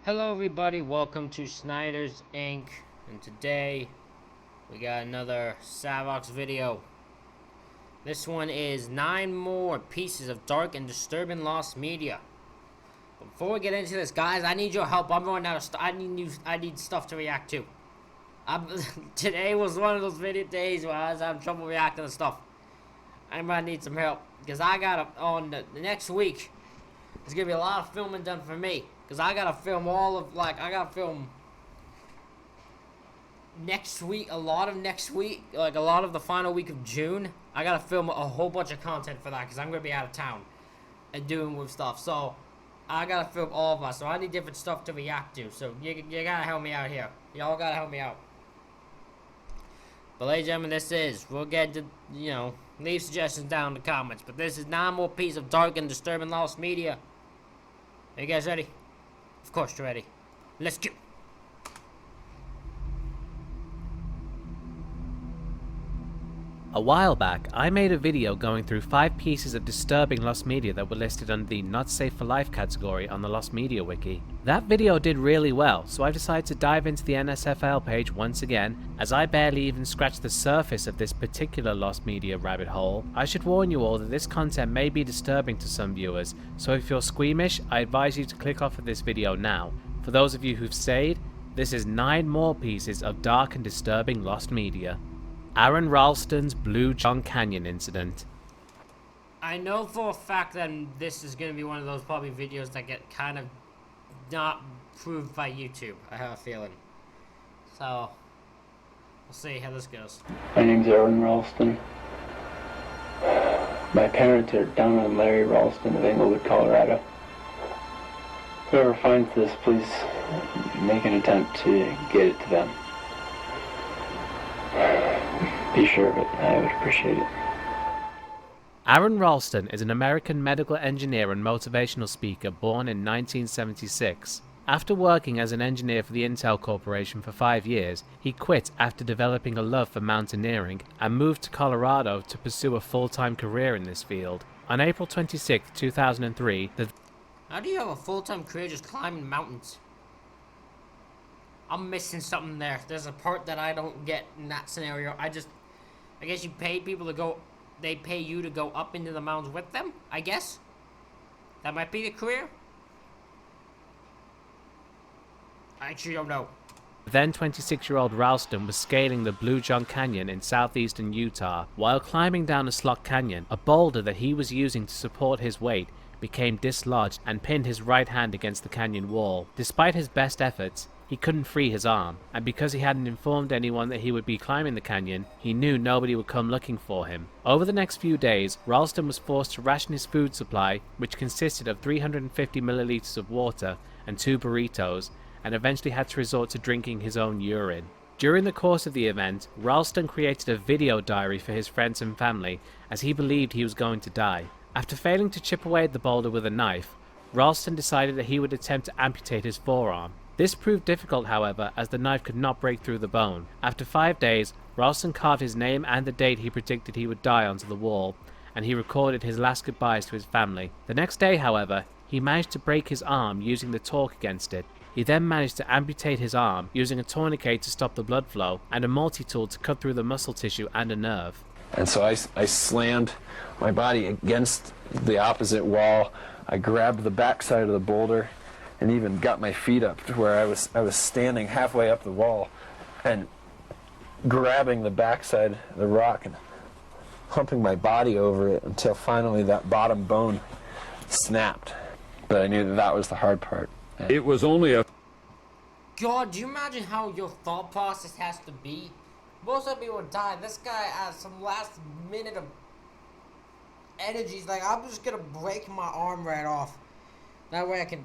Hello everybody, welcome to Snyder's Inc. And today we got another Savox video. This one is 9 more pieces of dark and disturbing lost media. Before we get into this, guys, I need your help. I'm running out of stuff. I need stuff to react to. Today was one of those video days where I was having trouble reacting to stuff. I might need some help because I got on the next week. There's gonna be a lot of filming done for me. Because I gotta film I gotta film next week, a lot of next week, like a lot of the final week of June. I gotta film a whole bunch of content for that because I'm gonna be out of town and doing with stuff. So I gotta film all of us. So I need different stuff to react to. So you gotta help me out here. Y'all gotta help me out. But ladies and gentlemen, we'll get to, leave suggestions down in the comments. But this is 9 more pieces of dark and disturbing lost media. Are you guys ready? Of course you're ready. Let's go. A while back, I made a video going through 5 pieces of disturbing lost media that were listed under the Not Safe for Life category on the Lost Media Wiki. That video did really well, so I decided to dive into the NSFL page once again. As I barely even scratched the surface of this particular lost media rabbit hole, I should warn you all that this content may be disturbing to some viewers, so if you're squeamish, I advise you to click off of this video now. For those of you who've stayed, this is 9 more pieces of dark and disturbing lost media. Aaron Ralston's Blue John Canyon incident. I know for a fact that this is going to be one of those probably videos that get kind of not approved by YouTube. I have a feeling. So, we'll see how this goes. My name's Aaron Ralston. My parents are Donna and Larry Ralston of Englewood, Colorado. Whoever finds this, please make an attempt to get it to them. Be sure of it. I would appreciate it. Aaron Ralston is an American medical engineer and motivational speaker born in 1976. After working as an engineer for the Intel Corporation for 5 years, he quit after developing a love for mountaineering and moved to Colorado to pursue a full-time career in this field. On April 26, 2003, How do you have a full-time career just climbing mountains? I'm missing something there. There's a part that I don't get in that scenario. I guess you pay people to go, they pay you to go up into the mountains with them, I guess? That might be the career? I actually don't know. Then 26-year-old Ralston was scaling the Blue John Canyon in southeastern Utah. While climbing down a slot canyon, a boulder that he was using to support his weight became dislodged and pinned his right hand against the canyon wall. Despite his best efforts, he couldn't free his arm, and because he hadn't informed anyone that he would be climbing the canyon, he knew nobody would come looking for him. Over the next few days, Ralston was forced to ration his food supply, which consisted of 350 milliliters of water and 2 burritos, and eventually had to resort to drinking his own urine. During the course of the event, Ralston created a video diary for his friends and family, as he believed he was going to die. After failing to chip away at the boulder with a knife, Ralston decided that he would attempt to amputate his forearm. This proved difficult, however, as the knife could not break through the bone. After 5 days, Ralston carved his name and the date he predicted he would die onto the wall, and he recorded his last goodbyes to his family. The next day, however, he managed to break his arm using the torque against it. He then managed to amputate his arm using a tourniquet to stop the blood flow and a multi-tool to cut through the muscle tissue and a nerve. And so I slammed my body against the opposite wall. I grabbed the backside of the boulder and even got my feet up to where I was standing halfway up the wall and grabbing the backside of the rock and humping my body over it until finally that bottom bone snapped. But I knew that was the hard part. It was only a... God, do you imagine how your thought process has to be? Most of people would die. This guy has some last minute of energy. He's like, I'm just gonna break my arm right off. That way I can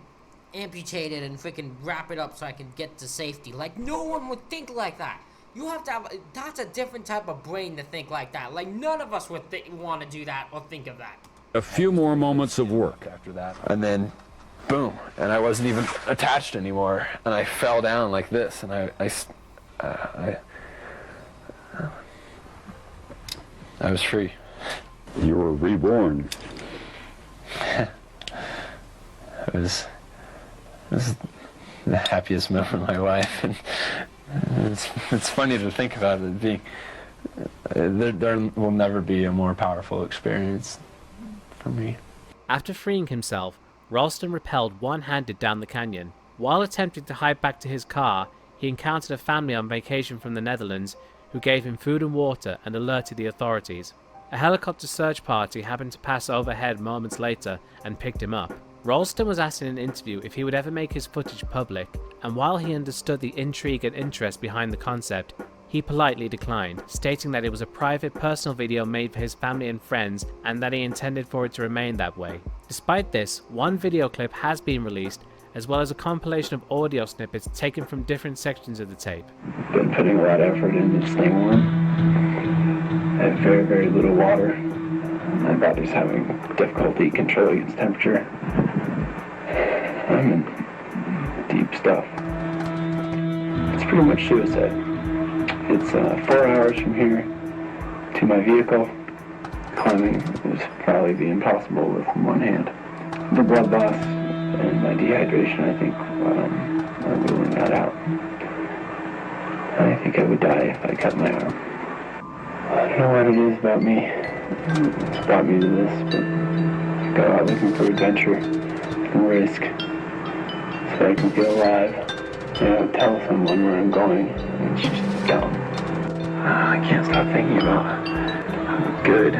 amputate it and freaking wrap it up so I can get to safety. Like, no one would think like that. You have to have, that's a different type of brain to think like that. Like, none of us would want to do that or think of that. A few more moments of work after that. And then, boom, and I wasn't even attached anymore. And I fell down like this, and I was free. You were reborn. It was the happiest moment of my life. And it's funny to think about it being, there will never be a more powerful experience for me. After freeing himself, Ralston rappelled one-handed down the canyon. While attempting to hike back to his car, he encountered a family on vacation from the Netherlands who gave him food and water and alerted the authorities. A helicopter search party happened to pass overhead moments later and picked him up. Ralston was asked in an interview if he would ever make his footage public, and while he understood the intrigue and interest behind the concept, he politely declined, stating that it was a private, personal video made for his family and friends and that he intended for it to remain that way. Despite this, one video clip has been released, as well as a compilation of audio snippets taken from different sections of the tape. Been putting a lot of effort into staying warm. I have very, very little water. My body's having difficulty controlling its temperature. I'm in deep stuff. It's pretty much suicide. It's 4 hours from here to my vehicle. Climbing would probably be impossible with one hand. The blood loss and my dehydration, I think, are ruling that out. I think I would die if I cut my arm. I don't know what it is about me. It's brought me to this, but I go out looking for adventure and risk so I can feel alive. Tell someone where I'm going. It's just dumb. I can't stop thinking about good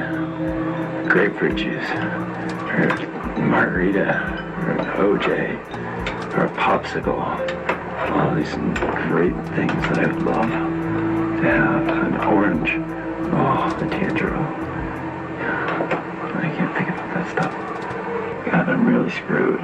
grapefruit juice, or margarita, or an OJ, or a popsicle. All these great things that I would love to have. An orange. Oh, the tangerine. I can't think about that stuff. God, I'm really screwed.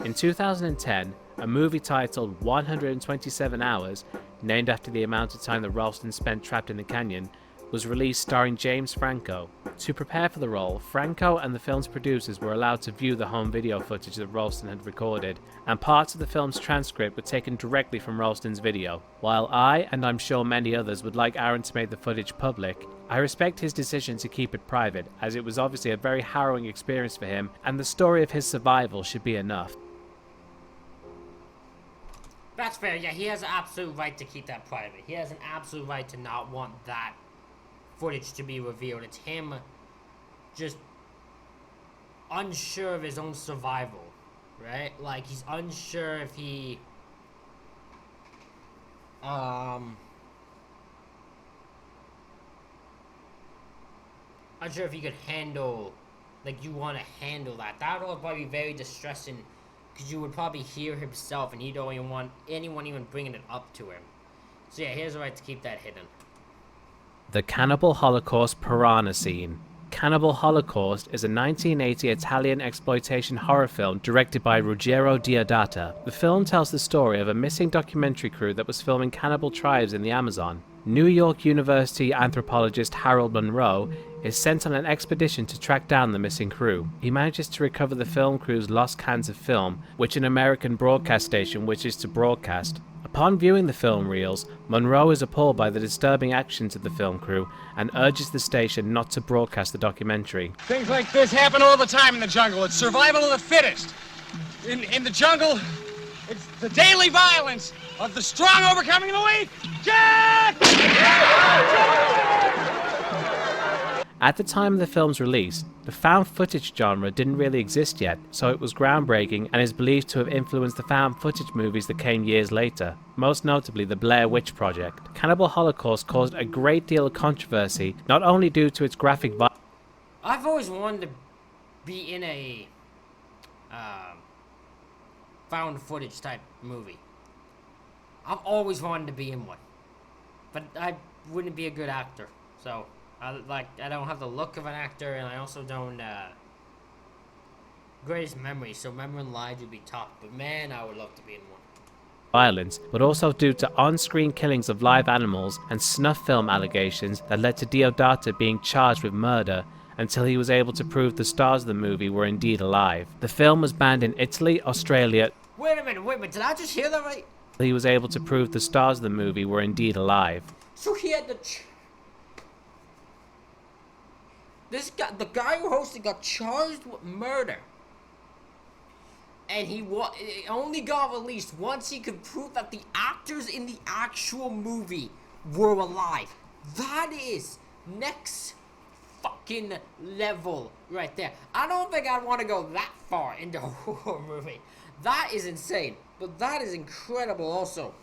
In 2010, a movie titled 127 Hours, named after the amount of time that Ralston spent trapped in the canyon, was released starring James Franco. To prepare for the role, Franco and the film's producers were allowed to view the home video footage that Ralston had recorded, and parts of the film's transcript were taken directly from Ralston's video. While I, and I'm sure many others, would like Aaron to make the footage public, I respect his decision to keep it private, as it was obviously a very harrowing experience for him, and the story of his survival should be enough. That's fair. Yeah, he has an absolute right to keep that private. He has an absolute right to not want that footage to be revealed. It's him just unsure of his own survival, right? Like, he's unsure if he unsure if he could handle, like, you want to handle that. That would probably be very distressing, because you would probably hear himself, and he don't even want anyone even bringing it up to him. So yeah, he has a right to keep that hidden. The Cannibal Holocaust Piranha Scene. Cannibal Holocaust is a 1980 Italian exploitation horror film directed by Ruggero Deodato. The film tells the story of a missing documentary crew that was filming cannibal tribes in the Amazon. New York University anthropologist Harold Monroe is sent on an expedition to track down the missing crew. He manages to recover the film crew's lost cans of film, which an American broadcast station wishes to broadcast. Upon viewing the film reels, Monroe is appalled by the disturbing actions of the film crew and urges the station not to broadcast the documentary. Things like this happen all the time in the jungle. It's survival of the fittest. In the jungle, it's the daily violence of the strong overcoming the weak. Jack! At the time of the film's release, the found footage genre didn't really exist yet, so it was groundbreaking and is believed to have influenced the found footage movies that came years later, most notably the Blair Witch Project. Cannibal Holocaust caused a great deal of controversy, not only due to its graphic violence. I've always wanted to be in a found footage type movie. I've always wanted to be in one, but I wouldn't be a good actor, so I don't have the look of an actor, and I also don't greatest memory, so remembering lines would be tough, but man, I would love to be in one. Violence, but also due to on-screen killings of live animals and snuff film allegations that led to Deodato being charged with murder until he was able to prove the stars of the movie were indeed alive. The film was banned in Italy, Australia. Wait a minute, did I just hear that right? He was able to prove the stars of the movie were indeed alive. So he had the guy who hosted got charged with murder. and he only got released once he could prove that the actors in the actual movie were alive. That is next fucking level right there. I don't think I'd want to go that far into a horror movie. That is insane, but that is incredible also.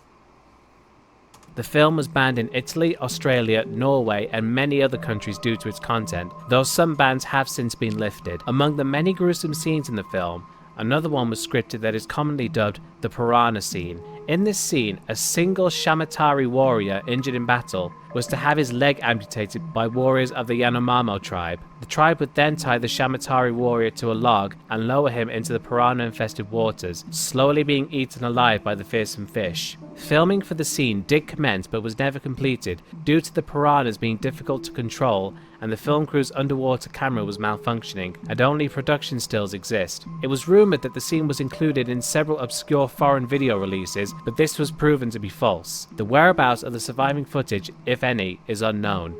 The film was banned in Italy, Australia, Norway, and many other countries due to its content, though some bans have since been lifted. Among the many gruesome scenes in the film, another one was scripted that is commonly dubbed the piranha scene. In this scene, a single Shamatari warrior injured in battle was to have his leg amputated by warriors of the Yanomamo tribe. The tribe would then tie the Shamatari warrior to a log and lower him into the piranha-infested waters, slowly being eaten alive by the fearsome fish. Filming for the scene did commence but was never completed due to the piranhas being difficult to control and the film crew's underwater camera was malfunctioning and only production stills exist. It was rumoured that the scene was included in several obscure foreign video releases, but this was proven to be false. The whereabouts of the surviving footage, if any, is unknown.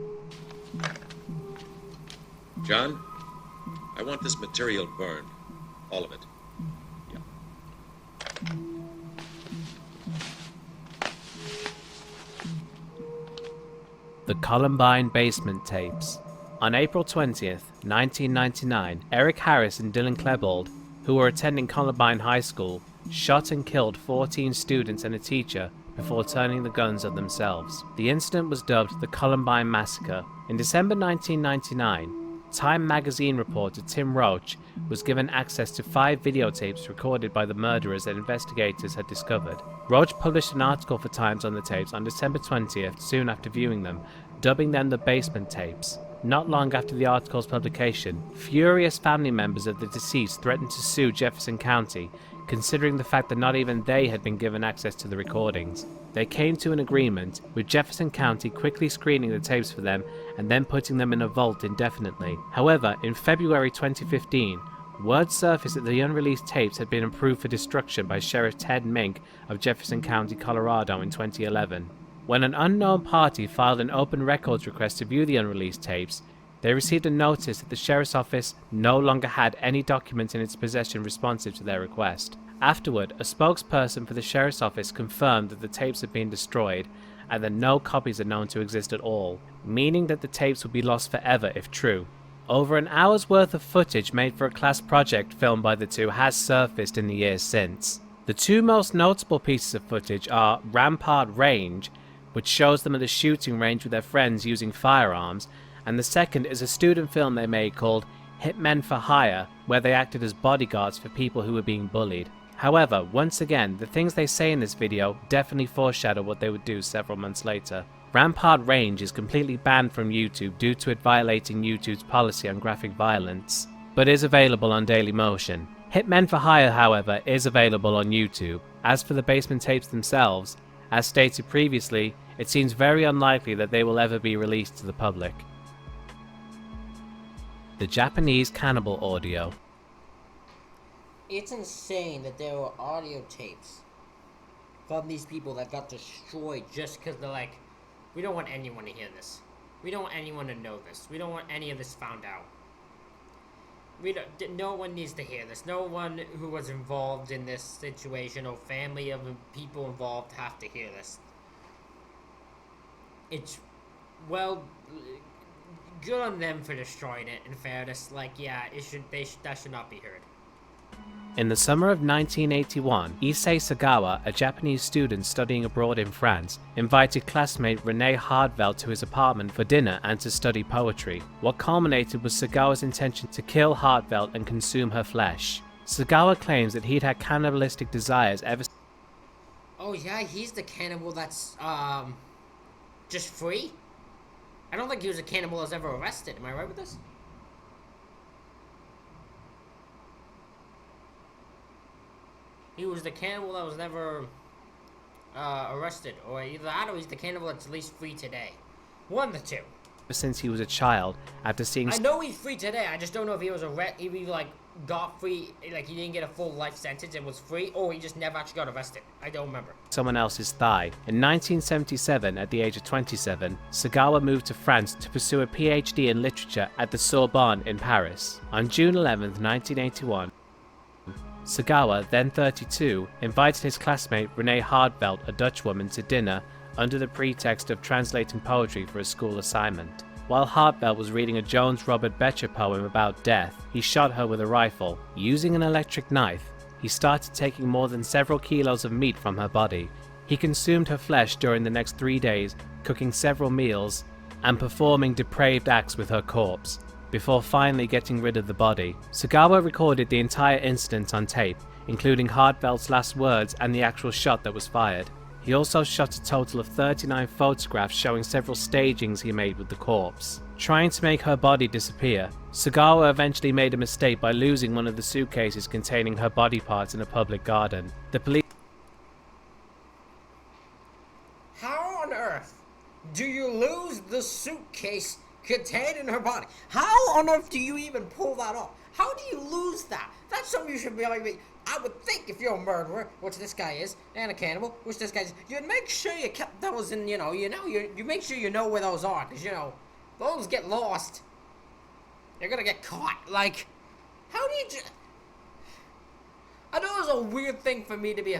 John, I want this material burned. All of it. The Columbine basement tapes. On April 20th, 1999, Eric Harris and Dylan Klebold, who were attending Columbine High School, shot and killed 14 students and a teacher before turning the guns on themselves. The incident was dubbed the Columbine Massacre. In December 1999, Time magazine reporter Tim Roach was given access to 5 videotapes recorded by the murderers that investigators had discovered. Roach published an article for Times on the tapes on December 20th, soon after viewing them, dubbing them the basement tapes. Not long after the article's publication, furious family members of the deceased threatened to sue Jefferson County, considering the fact that not even they had been given access to the recordings. They came to an agreement, with Jefferson County quickly screening the tapes for them and then putting them in a vault indefinitely. However, in February 2015, word surfaced that the unreleased tapes had been approved for destruction by Sheriff Ted Mink of Jefferson County, Colorado in 2011. When an unknown party filed an open records request to view the unreleased tapes, they received a notice that the Sheriff's Office no longer had any documents in its possession responsive to their request. Afterward, a spokesperson for the Sheriff's Office confirmed that the tapes had been destroyed and that no copies are known to exist at all, meaning that the tapes would be lost forever if true. Over an hour's worth of footage made for a class project filmed by the two has surfaced in the years since. The two most notable pieces of footage are Rampart Range, which shows them at a shooting range with their friends using firearms, and the second is a student film they made called Hitmen for Hire, where they acted as bodyguards for people who were being bullied. However, once again, the things they say in this video definitely foreshadow what they would do several months later. Rampart Range is completely banned from YouTube due to it violating YouTube's policy on graphic violence, but is available on Dailymotion. Hitmen for Hire, however, is available on YouTube. As for the basement tapes themselves, as stated previously, it seems very unlikely that they will ever be released to the public. The Japanese Cannibal audio. It's insane that there were audio tapes from these people that got destroyed just because they're like, we don't want anyone to hear this. We don't want anyone to know this. We don't want any of this found out. No one needs to hear this. No one who was involved in this situation or family of the people involved have to hear this. It's, well, good on them for destroying it, in fairness. Like, yeah, that should not be heard. In the summer of 1981, Issei Sagawa, a Japanese student studying abroad in France, invited classmate Renee Hardveld to his apartment for dinner and to study poetry. What culminated was Sagawa's intention to kill Hardveld and consume her flesh. Sagawa claims that he'd had cannibalistic desires ever. Oh yeah, he's the cannibal that's just free? I don't think he was a cannibal that was ever arrested. Am I right with this? He was the cannibal that was never arrested, or either that or he's the cannibal that's at least free today. One of the two. Since he was a child, after seeing. I know he's free today. I just don't know if he was if he like got free, like he didn't get a full life sentence and was free, or he just never actually got arrested. I don't remember. Someone else's thigh. In 1977, at the age of 27, Sagawa moved to France to pursue a PhD in literature at the Sorbonne in Paris. On June 11, 1981. Sagawa, then 32, invited his classmate Renee Hardvelt, a Dutch woman, to dinner under the pretext of translating poetry for a school assignment. While Hardvelt was reading a Jones Robert Becher poem about death, he shot her with a rifle. Using an electric knife, he started taking more than several kilos of meat from her body. He consumed her flesh during the next 3 days, cooking several meals and performing depraved acts with her corpse, before finally getting rid of the body. Sagawa recorded the entire incident on tape, including Hardvelt's last words and the actual shot that was fired. He also shot a total of 39 photographs showing several stagings he made with the corpse. Trying to make her body disappear, Sagawa eventually made a mistake by losing one of the suitcases containing her body parts in a public garden. The police... How on earth do you lose the suitcase containing her body? How on earth do you even pull that off? How do you lose that? That's something you should be like, I would think if you're a murderer, which this guy is, and a cannibal, which this guy is, you'd make sure you kept those in, you make sure you know where those are, because, those get lost. You're gonna get caught. Like, how do you I know it's a weird thing for me to be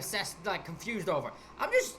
confused over. I'm just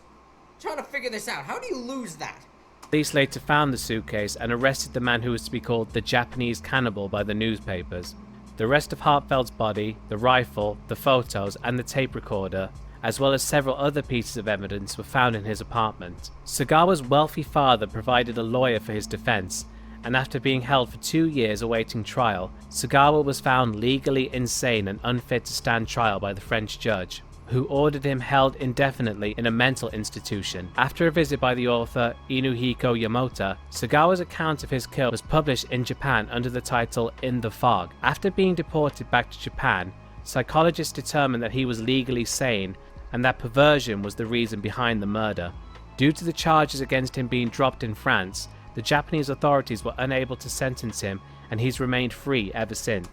trying to figure this out. How do you lose that? Police later found the suitcase and arrested the man who was to be called the Japanese cannibal by the newspapers. The rest of Hartfeld's body, the rifle, the photos, and the tape recorder, as well as several other pieces of evidence, were found in his apartment. Sagawa's wealthy father provided a lawyer for his defense, and after being held for 2 years awaiting trial, Sagawa was found legally insane and unfit to stand trial by the French judge, who ordered him held indefinitely in a mental institution. After a visit by the author Inuhiko Yamota, Sagawa's account of his kill was published in Japan under the title In the Fog. After being deported back to Japan, psychologists determined that he was legally sane and that perversion was the reason behind the murder. Due to the charges against him being dropped in France, the Japanese authorities were unable to sentence him, and he's remained free ever since.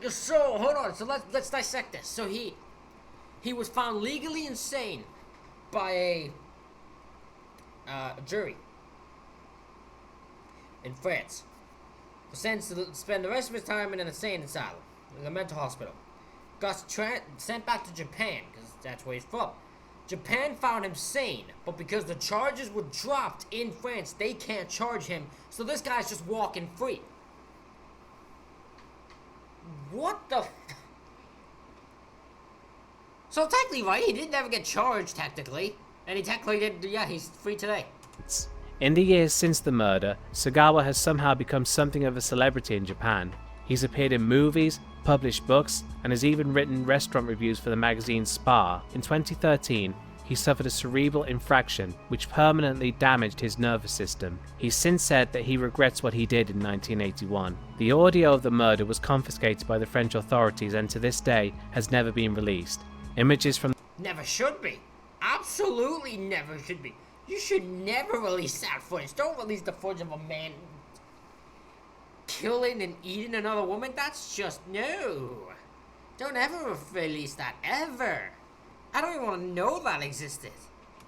So hold on. So let's dissect this. So he was found legally insane by a jury in France. Was sentenced to spend the rest of his time in an insane asylum, in a mental hospital. Got sent back to Japan because that's where he's from. Japan found him sane, but because the charges were dropped in France, they can't charge him. So this guy's just walking free. What the So technically, right, he did never get charged, technically. And he technically did, yeah, he's free today. In the years since the murder, Sagawa has somehow become something of a celebrity in Japan. He's appeared in movies, published books, and has even written restaurant reviews for the magazine Spa. In 2013, he suffered a cerebral infraction which permanently damaged his nervous system. He's since said that he regrets what he did in 1981. The audio of the murder was confiscated by the French authorities and to this day has never been released. Images from... Never should be. Absolutely never should be. You should never release that footage. Don't release the footage of a man killing and eating another woman. That's just, no. Don't ever release that, ever. I don't even want to know that existed.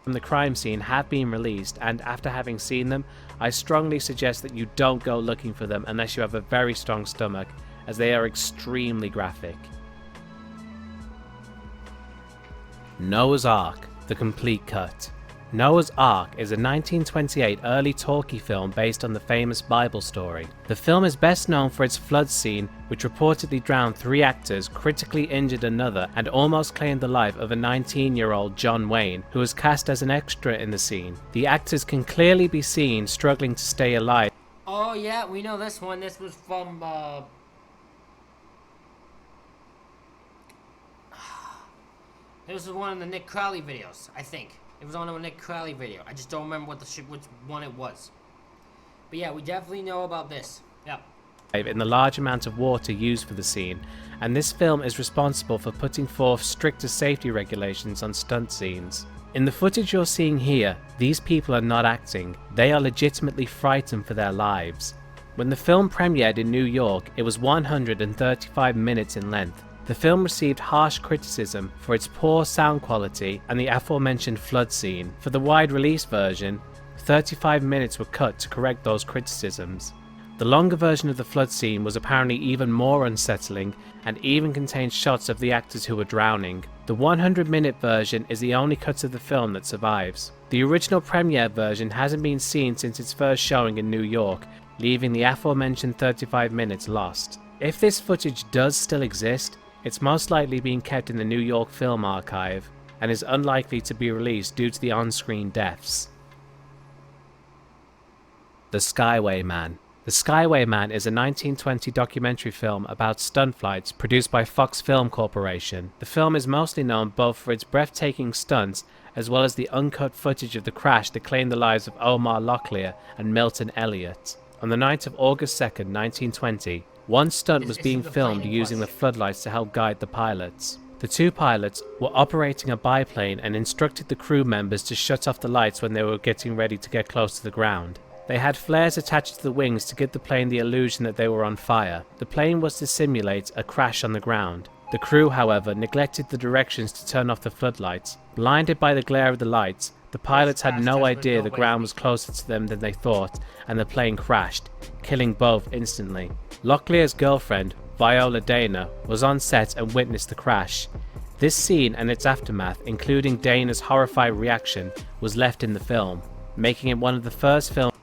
From the crime scene have been released, and after having seen them, I strongly suggest that you don't go looking for them unless you have a very strong stomach, as they are extremely graphic. Noah's Ark, the complete cut. Noah's Ark is a 1928 early talkie film based on the famous Bible story. The film is best known for its flood scene, which reportedly drowned 3 actors, critically injured another, and almost claimed the life of a 19-year-old John Wayne, who was cast as an extra in the scene. The actors can clearly be seen struggling to stay alive. Oh yeah, we know this one. This was from, this was one of the Nick Crowley videos, I think. It was on a Nick Crowley video. I just don't remember which one it was. But yeah, we definitely know about this. Yep. In the large amount of water used for the scene, and this film is responsible for putting forth stricter safety regulations on stunt scenes. In the footage you're seeing here, these people are not acting. They are legitimately frightened for their lives. When the film premiered in New York, it was 135 minutes in length. The film received harsh criticism for its poor sound quality and the aforementioned flood scene. For the wide release version, 35 minutes were cut to correct those criticisms. The longer version of the flood scene was apparently even more unsettling and even contained shots of the actors who were drowning. The 100-minute version is the only cut of the film that survives. The original premiere version hasn't been seen since its first showing in New York, leaving the aforementioned 35 minutes lost. If this footage does still exist, it's most likely being kept in the New York Film Archive and is unlikely to be released due to the on-screen deaths. The Skyway Man. The Skyway Man is a 1920 documentary film about stunt flights produced by Fox Film Corporation. The film is mostly known both for its breathtaking stunts as well as the uncut footage of the crash that claimed the lives of Omar Locklear and Milton Elliott. On the night of August 2nd, 1920, one stunt was being filmed using the floodlights to help guide the pilots. The two pilots were operating a biplane and instructed the crew members to shut off the lights when they were getting ready to get close to the ground. They had flares attached to the wings to give the plane the illusion that they were on fire. The plane was to simulate a crash on the ground. The crew, however, neglected the directions to turn off the floodlights. Blinded by the glare of the lights, the pilots had no idea the ground was closer to them than they thought, and the plane crashed, killing both instantly. Locklear's girlfriend, Viola Dana, was on set and witnessed the crash. This scene and its aftermath, including Dana's horrified reaction, was left in the film, making it one of the first films.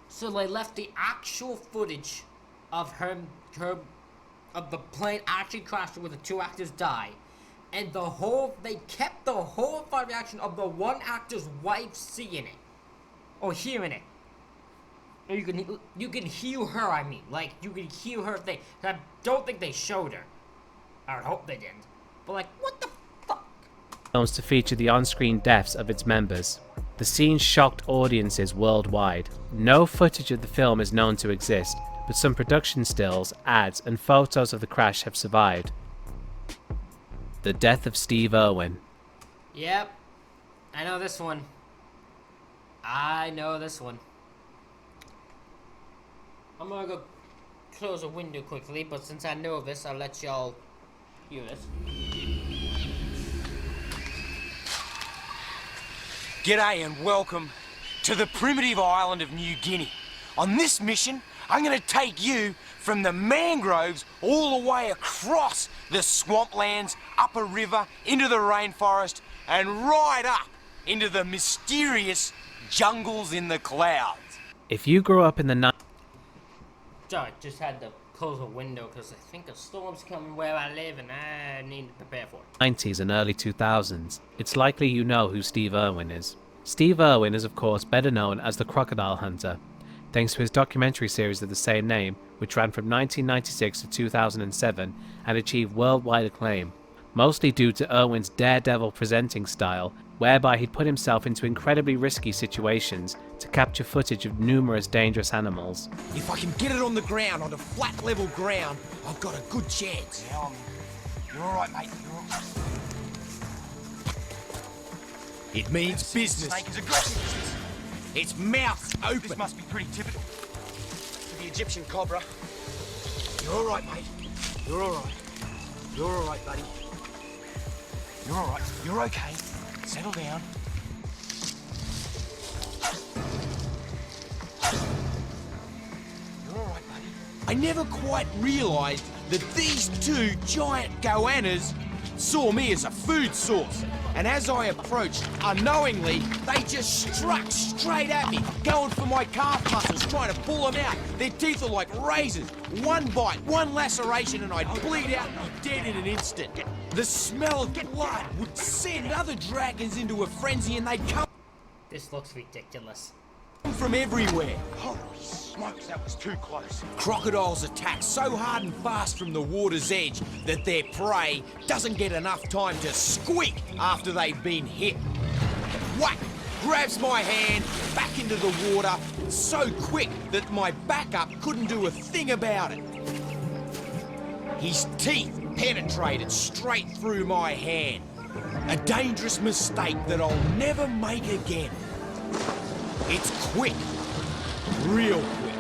So they left the actual footage of of the plane actually crashing where the two actors die, and they kept the horrified reaction of the one actor's wife seeing it or hearing it. Or you can hear her. I mean, like you can hear her thing. I don't think they showed her. I would hope they didn't. But like, what the fuck? Films to feature the on-screen deaths of its members. The scene shocked audiences worldwide. No footage of the film is known to exist, but some production stills, ads, and photos of the crash have survived. The death of Steve Irwin. Yep, I know this one. I'm gonna go close a window quickly, but since I know this, I'll let y'all hear this. G'day and welcome to the primitive island of New Guinea. On this mission, I'm going to take you from the mangroves all the way across the swamplands, up a river, into the rainforest, and right up into the mysterious jungles in the clouds. If you grew up in the Sorry, just had to close a window because I think a storm's coming where I live and I need to prepare for it. 90s and early 2000s, it's likely you know who Steve Irwin is. Steve Irwin is of course better known as the Crocodile Hunter, thanks to his documentary series of the same name, which ran from 1996 to 2007 and achieved worldwide acclaim, mostly due to Irwin's daredevil presenting style, whereby he'd put himself into incredibly risky situations to capture footage of numerous dangerous animals. If I can get it on the ground, on a flat level ground, I've got a good chance. You're all right, mate. You're all right. It means business. Snake is aggressive. Its mouth's open. This must be pretty typical for the Egyptian cobra. You're all right, mate. You're all right. You're all right, buddy. You're all right. You're okay. Settle down. You're all right, buddy. I never quite realised that these two giant goannas saw me as a food source. And as I approached, unknowingly, they just struck straight at me, going for my calf muscles, trying to pull them out. Their teeth are like razors. One bite, one laceration, and I'd bleed out and be dead in an instant. The smell of blood would send other dragons into a frenzy, and they'd come This looks ridiculous. from everywhere. Holy smokes, that was too close. Crocodiles attack so hard and fast from the water's edge that their prey doesn't get enough time to squeak after they've been hit. Whack! Grabs my hand back into the water so quick that my backup couldn't do a thing about it. His teeth penetrated straight through my hand. A dangerous mistake that I'll never make again. It's quick. Real quick.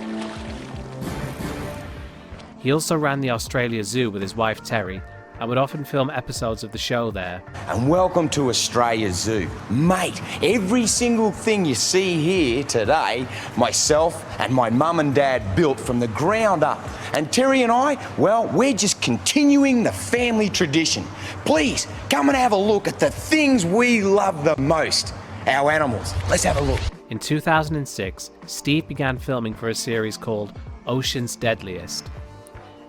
He also ran the Australia Zoo with his wife Terry, and would often film episodes of the show there. And welcome to Australia Zoo. Mate, every single thing you see here today, myself and my mum and dad built from the ground up. And Terry and I, well, we're just continuing the family tradition. Please, come and have a look at the things we love the most. Our animals. Let's have a look. In 2006, Steve began filming for a series called Ocean's Deadliest.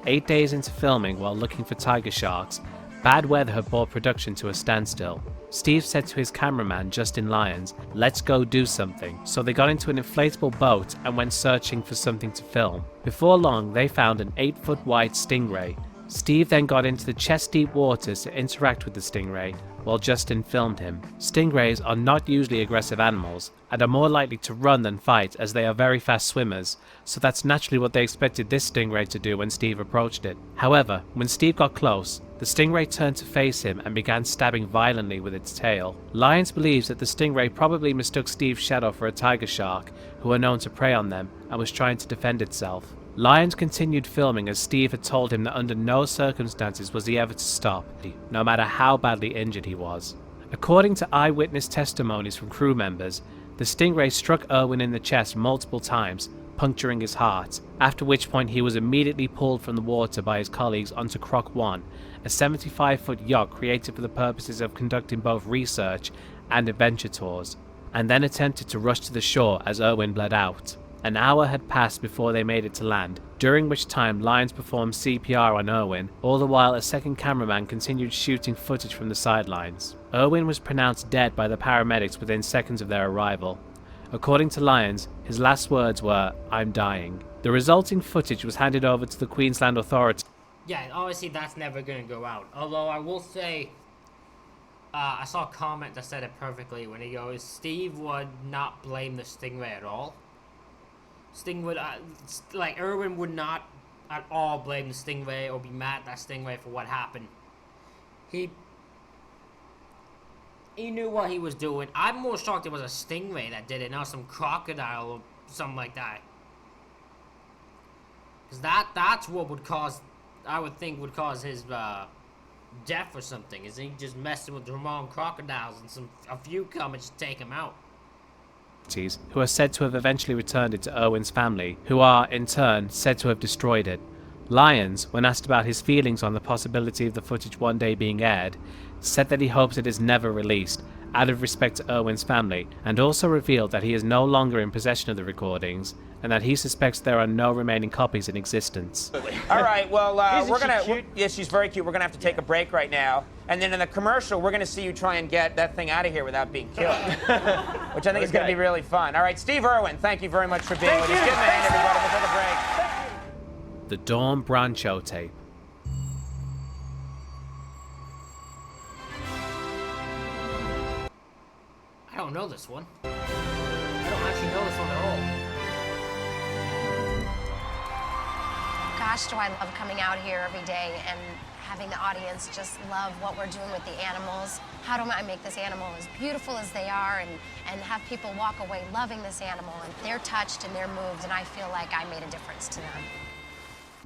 8 days into filming while looking for tiger sharks, bad weather had brought production to a standstill. Steve said to his cameraman Justin Lyons, "Let's go do something." So they got into an inflatable boat and went searching for something to film. Before long, they found an 8-foot wide stingray. Steve then got into the chest-deep waters to interact with the stingray, while Justin filmed him. Stingrays are not usually aggressive animals, and are more likely to run than fight as they are very fast swimmers, so that's naturally what they expected this stingray to do when Steve approached it. However, when Steve got close, the stingray turned to face him and began stabbing violently with its tail. Lyons believes that the stingray probably mistook Steve's shadow for a tiger shark, who are known to prey on them, and was trying to defend itself. Lyons continued filming as Steve had told him that under no circumstances was he ever to stop, no matter how badly injured he was. According to eyewitness testimonies from crew members, the stingray struck Irwin in the chest multiple times, puncturing his heart, after which point he was immediately pulled from the water by his colleagues onto Croc 1, a 75-foot yacht created for the purposes of conducting both research and adventure tours, and then attempted to rush to the shore as Irwin bled out. An hour had passed before they made it to land, during which time Lyons performed CPR on Irwin, all the while a second cameraman continued shooting footage from the sidelines. Irwin was pronounced dead by the paramedics within seconds of their arrival. According to Lyons, his last words were, "I'm dying." The resulting footage was handed over to the Queensland authorities. Yeah, obviously that's never gonna go out. Although I will say, I saw a comment that said it perfectly when he goes, Steve would not blame the stingray at all. Sting would, Irwin would not at all blame the stingray or be mad at that stingray for what happened. He knew what he was doing. I'm more shocked it was a stingray that did it, not some crocodile or something like that. Because that's what would cause, I would think, would cause his death or something. Is he just messing with the wrong crocodiles and a few come and just take him out. Who are said to have eventually returned it to Irwin's family, who are, in turn, said to have destroyed it. Lyons, when asked about his feelings on the possibility of the footage one day being aired, said that he hopes it is never released, out of respect to Irwin's family, and also revealed that he is no longer in possession of the recordings, and that he suspects there are no remaining copies in existence. All right, well, yes, she's very cute. We're gonna have to take a break right now, and then in the commercial, we're gonna see you try and get that thing out of here without being killed, which I think is gonna be really fun. All right, Steve Irwin, thank you very much for being with us. Give him a hand, everybody, before the break. The Dawn Brancho tape. I don't know this one. I don't actually know this one at all. Gosh, do I love coming out here every day and having the audience just love what we're doing with the animals. How do I make this animal as beautiful as they are and have people walk away loving this animal, and they're touched and they're moved, and I feel like I made a difference to them.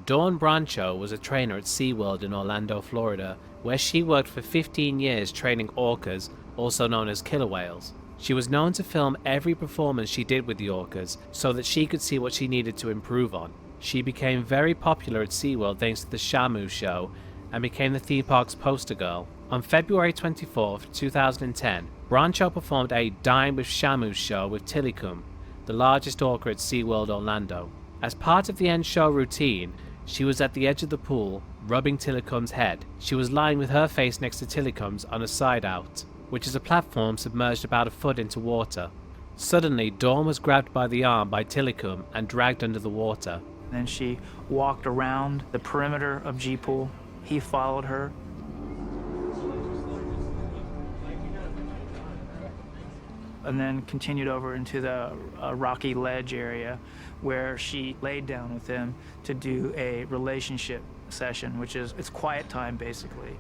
Dawn Brancho was a trainer at SeaWorld in Orlando, Florida, where she worked for 15 years training orcas, also known as killer whales. She was known to film every performance she did with the orcas so that she could see what she needed to improve on. She became very popular at SeaWorld thanks to the Shamu show and became the theme park's poster girl. On February 24, 2010, Brancho performed a Dine with Shamu show with Tilikum, the largest orca at SeaWorld Orlando. As part of the end show routine, she was at the edge of the pool, rubbing Tilikum's head. She was lying with her face next to Tilikum's on a side out, which is a platform submerged about a foot into water. Suddenly, Dawn was grabbed by the arm by Tilikum and dragged under the water. Then she walked around the perimeter of G-Pool. He followed her. And then continued over into the rocky ledge area where she laid down with him to do a relationship session, which is, it's quiet time basically.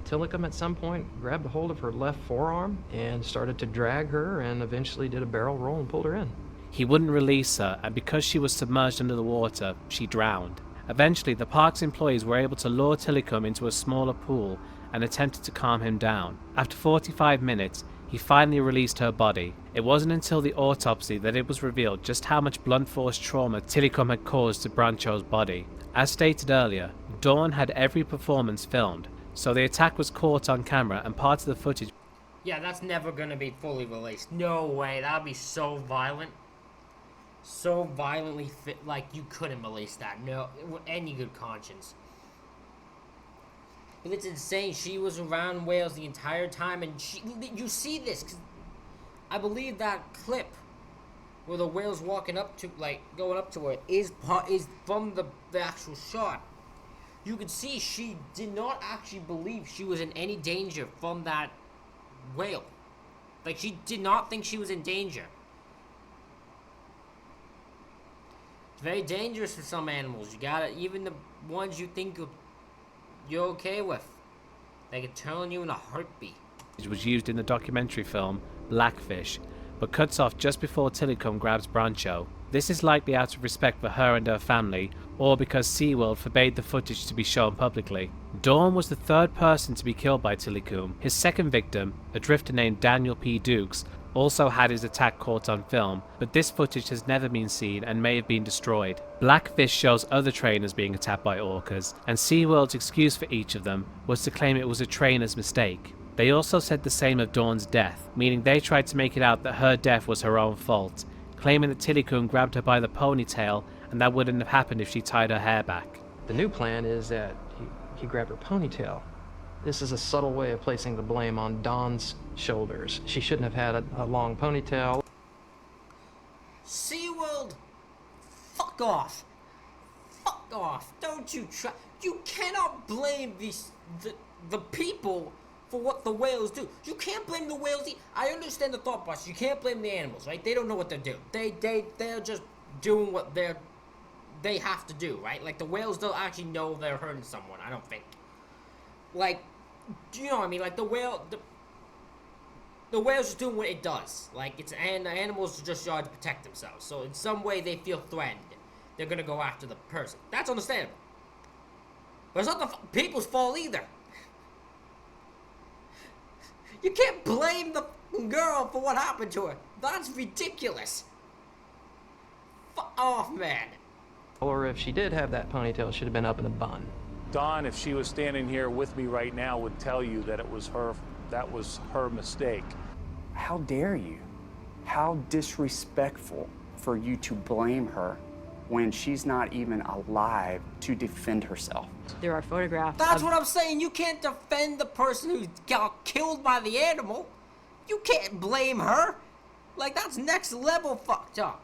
Tilikum at some point grabbed a hold of her left forearm and started to drag her and eventually did a barrel roll and pulled her in. He wouldn't release her, and because she was submerged under the water, she drowned. Eventually, the park's employees were able to lure Tillicum into a smaller pool and attempted to calm him down. After 45 minutes, he finally released her body. It wasn't until the autopsy that it was revealed just how much blunt force trauma Tillicum had caused to Brancho's body. As stated earlier, Dawn had every performance filmed, so the attack was caught on camera and part of the footage. Yeah, that's never gonna be fully released. No way, that'd be so violent. So violently fit, like you couldn't release that. No, with any good conscience. But it's insane. She was around whales the entire time, and you see this, 'cause I believe that clip where the whale's walking up to, like, going up to her is from the actual shot. You could see she did not actually believe she was in any danger from that whale. Like, she did not think she was in danger. It's very dangerous for some animals. You gotta, even the ones you think you're okay with, they can turn on you in a heartbeat. It was used in the documentary film Blackfish, but cuts off just before Tillicum grabs Brancho. This is likely out of respect for her and her family, or because SeaWorld forbade the footage to be shown publicly. Dawn was the third person to be killed by Tillicum. His second victim, a drifter named Daniel P. Dukes, also had his attack caught on film, but this footage has never been seen and may have been destroyed. Blackfish shows other trainers being attacked by orcas, and SeaWorld's excuse for each of them was to claim it was a trainer's mistake. They also said the same of Dawn's death, meaning they tried to make it out that her death was her own fault, claiming that Tillicum grabbed her by the ponytail and that wouldn't have happened if she tied her hair back. The new plan is that he grabbed her ponytail. This is a subtle way of placing the blame on Dawn's shoulders. She shouldn't have had a long ponytail. SeaWorld, fuck off. Fuck off. Don't you try. You cannot blame the people for what the whales do. You can't blame the whales. I understand the thought process. You can't blame the animals, right? They don't know what they're doing. They're just doing what they have to do, right? Like, the whales don't actually know they're hurting someone, I don't think. Like, you know what I mean? Like, the whale's just doing what it does. Like, and the animals are just trying to protect themselves. So in some way they feel threatened. They're gonna go after the person. That's understandable. But it's not the people's fault either. You can't blame the girl for what happened to her. That's ridiculous. Fuck off, man. Or if she did have that ponytail, it should have been up in a bun. Dawn, if she was standing here with me right now, would tell you that that was her mistake. How dare you? How disrespectful for you to blame her when she's not even alive to defend herself. There are photographs. That's what I'm saying. You can't defend the person who got killed by the animal. You can't blame her. Like, that's next level fucked up.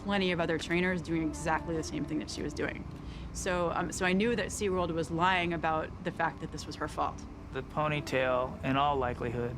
Plenty of other trainers doing exactly the same thing that she was doing. So I knew that SeaWorld was lying about the fact that this was her fault. The ponytail, in all likelihood,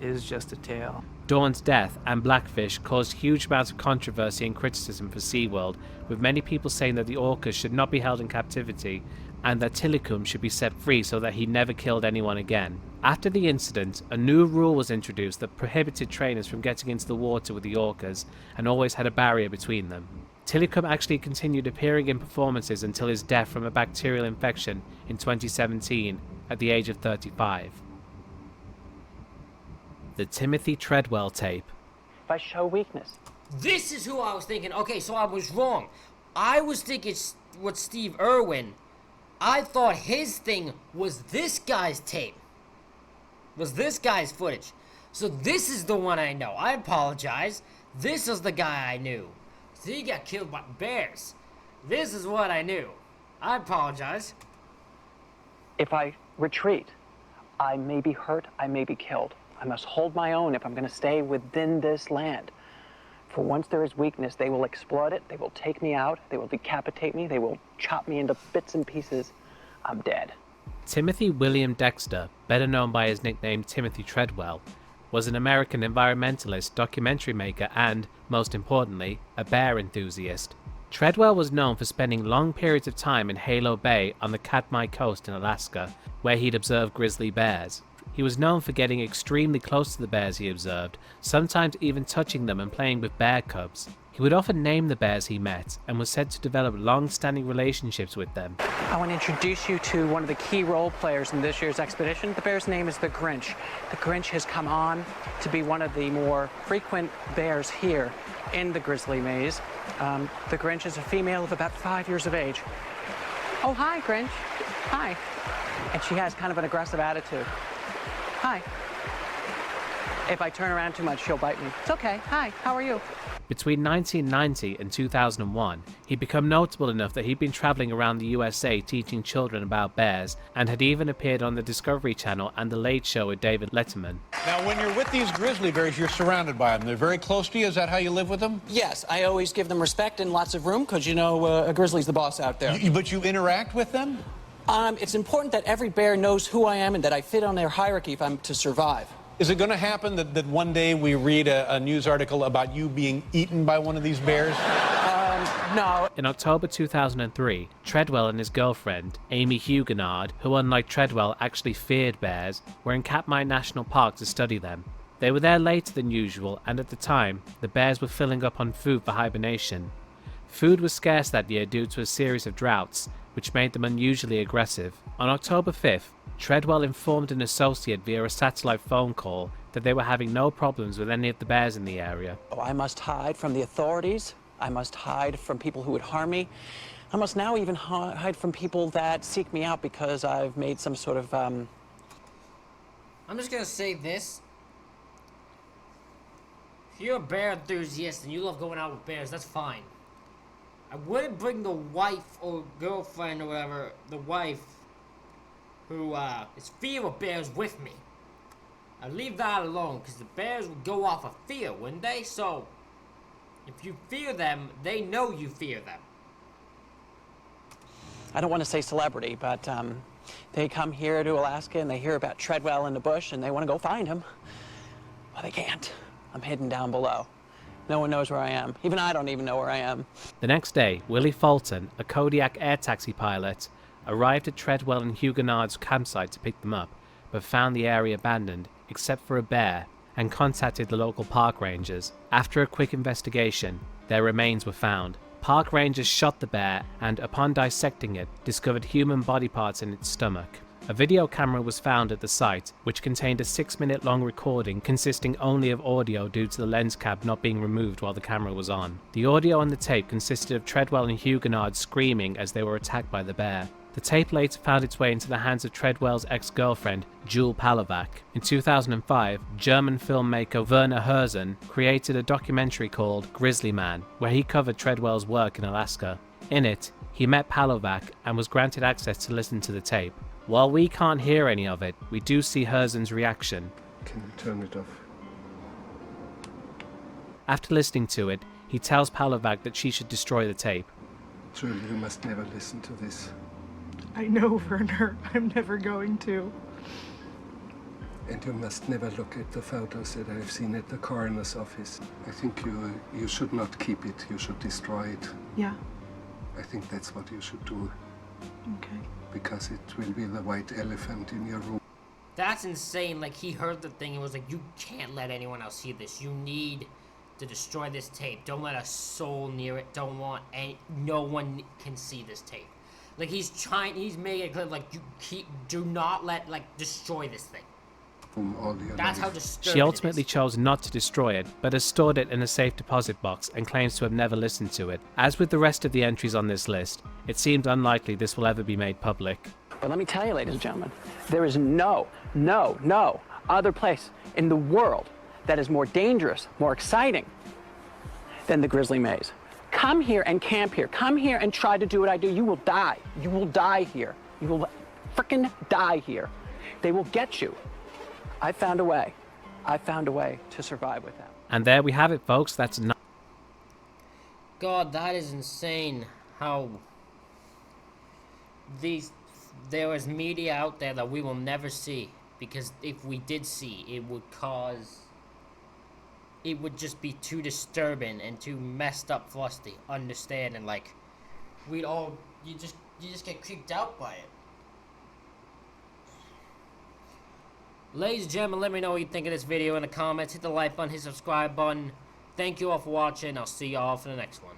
is just a tail. Dawn's death and Blackfish caused huge amounts of controversy and criticism for SeaWorld, with many people saying that the orcas should not be held in captivity and that Tillicum should be set free so that he never killed anyone again. After the incident, a new rule was introduced that prohibited trainers from getting into the water with the orcas and always had a barrier between them. Tillicum actually continued appearing in performances until his death from a bacterial infection in 2017 at the age of 35. The Timothy Treadwell tape. If I show weakness. This is who I was thinking. Okay, so I was wrong. I was thinking what Steve Irwin. I thought his thing was this guy's tape. Was this guy's footage. So this is the one I know. I apologize. This is the guy I knew. So he got killed by bears. This is what I knew. I apologize. If I retreat, I may be hurt, I may be killed. I must hold my own if I'm going to stay within this land. For once there is weakness, they will exploit it, they will take me out, they will decapitate me, they will chop me into bits and pieces. I'm dead. Timothy William Dexter, better known by his nickname Timothy Treadwell, was an American environmentalist, documentary maker, and, most importantly, a bear enthusiast. Treadwell was known for spending long periods of time in Halo Bay on the Katmai coast in Alaska, where he'd observed grizzly bears. He was known for getting extremely close to the bears he observed, sometimes even touching them and playing with bear cubs. He would often name the bears he met and was said to develop long-standing relationships with them. I want to introduce you to one of the key role players in this year's expedition. The bear's name is the Grinch. The Grinch has come on to be one of the more frequent bears here in the Grizzly Maze. The Grinch is a female of about 5 years of age. Oh, hi, Grinch. Hi. And she has kind of an aggressive attitude. Hi. If I turn around too much, she'll bite me. It's okay. Hi, how are you? Between 1990 and 2001, he'd become notable enough that he'd been traveling around the USA teaching children about bears, and had even appeared on the Discovery Channel and The Late Show with David Letterman. Now, when you're with these grizzly bears, you're surrounded by them. They're very close to you. Is that how you live with them? Yes, I always give them respect and lots of room, because, you know, a grizzly's the boss out there. But you interact with them? It's important that every bear knows who I am and that I fit on their hierarchy if I'm to survive. Is it going to happen that one day we read a news article about you being eaten by one of these bears? No. In October 2003, Treadwell and his girlfriend, Amy Huguenard, who unlike Treadwell actually feared bears, were in Katmai National Park to study them. They were there later than usual, and at the time, the bears were filling up on food for hibernation. Food was scarce that year due to a series of droughts, which made them unusually aggressive. On October 5th, Treadwell informed an associate via a satellite phone call that they were having no problems with any of the bears in the area. Oh, I must hide from the authorities. I must hide from people who would harm me. I must now even hide from people that seek me out because I've made some sort of, I'm just gonna say this. If you're a bear enthusiast and you love going out with bears, that's fine. I wouldn't bring the wife or girlfriend or whatever, the wife who is fear of bears with me. I'd leave that alone, because the bears would go off of fear, wouldn't they? So, if you fear them, they know you fear them. I don't want to say celebrity, but they come here to Alaska and they hear about Treadwell in the bush and they want to go find him. Well, they can't. I'm hidden down below. No one knows where I am. Even I don't even know where I am. The next day, Willie Fulton, a Kodiak air taxi pilot, arrived at Treadwell and Huguenard's campsite to pick them up, but found the area abandoned, except for a bear, and contacted the local park rangers. After a quick investigation, their remains were found. Park rangers shot the bear and, upon dissecting it, discovered human body parts in its stomach. A video camera was found at the site, which contained a 6-minute long recording consisting only of audio due to the lens cap not being removed while the camera was on. The audio on the tape consisted of Treadwell and Huguenard screaming as they were attacked by the bear. The tape later found its way into the hands of Treadwell's ex-girlfriend, Jule Palovac. In 2005, German filmmaker Werner Herzog created a documentary called Grizzly Man, where he covered Treadwell's work in Alaska. In it, he met Palovac and was granted access to listen to the tape. While we can't hear any of it, we do see Herzog's reaction. Can you turn it off? After listening to it, he tells Palovac that she should destroy the tape. Julie, you must never listen to this. I know, Werner. I'm never going to. And you must never look at the photos that I've seen at the coroner's office. I think you should not keep it. You should destroy it. Yeah. I think that's what you should do. Okay. Because it will be the white elephant in your room. That's insane. Like, he heard the thing and was like, you can't let anyone else see this. You need to destroy this tape. Don't let a soul near it. Don't want no one can see this tape. Like, he's making it clear, like, do not let, like, destroy this thing. That's how disturbing She ultimately chose not to destroy it, but has stored it in a safe deposit box and claims to have never listened to it. As with the rest of the entries on this list, it seems unlikely this will ever be made public. But let me tell you, ladies and gentlemen, there is no other place in the world that is more dangerous, more exciting than the Grizzly Maze. Come here and camp here. Come here and try to do what I do. You will die. You will die here. You will frickin' die here. They will get you. I found a way. I found a way to survive with them. And there we have it, folks. That's not. God, that is insane. How there is media out there that we will never see, because if we did see, it would just be too disturbing and too messed up for us to understand, and like you just get creeped out by it. Ladies and gentlemen, let me know what you think of this video in the comments. Hit the like button, hit the subscribe button. Thank you all for watching. I'll see you all for the next one.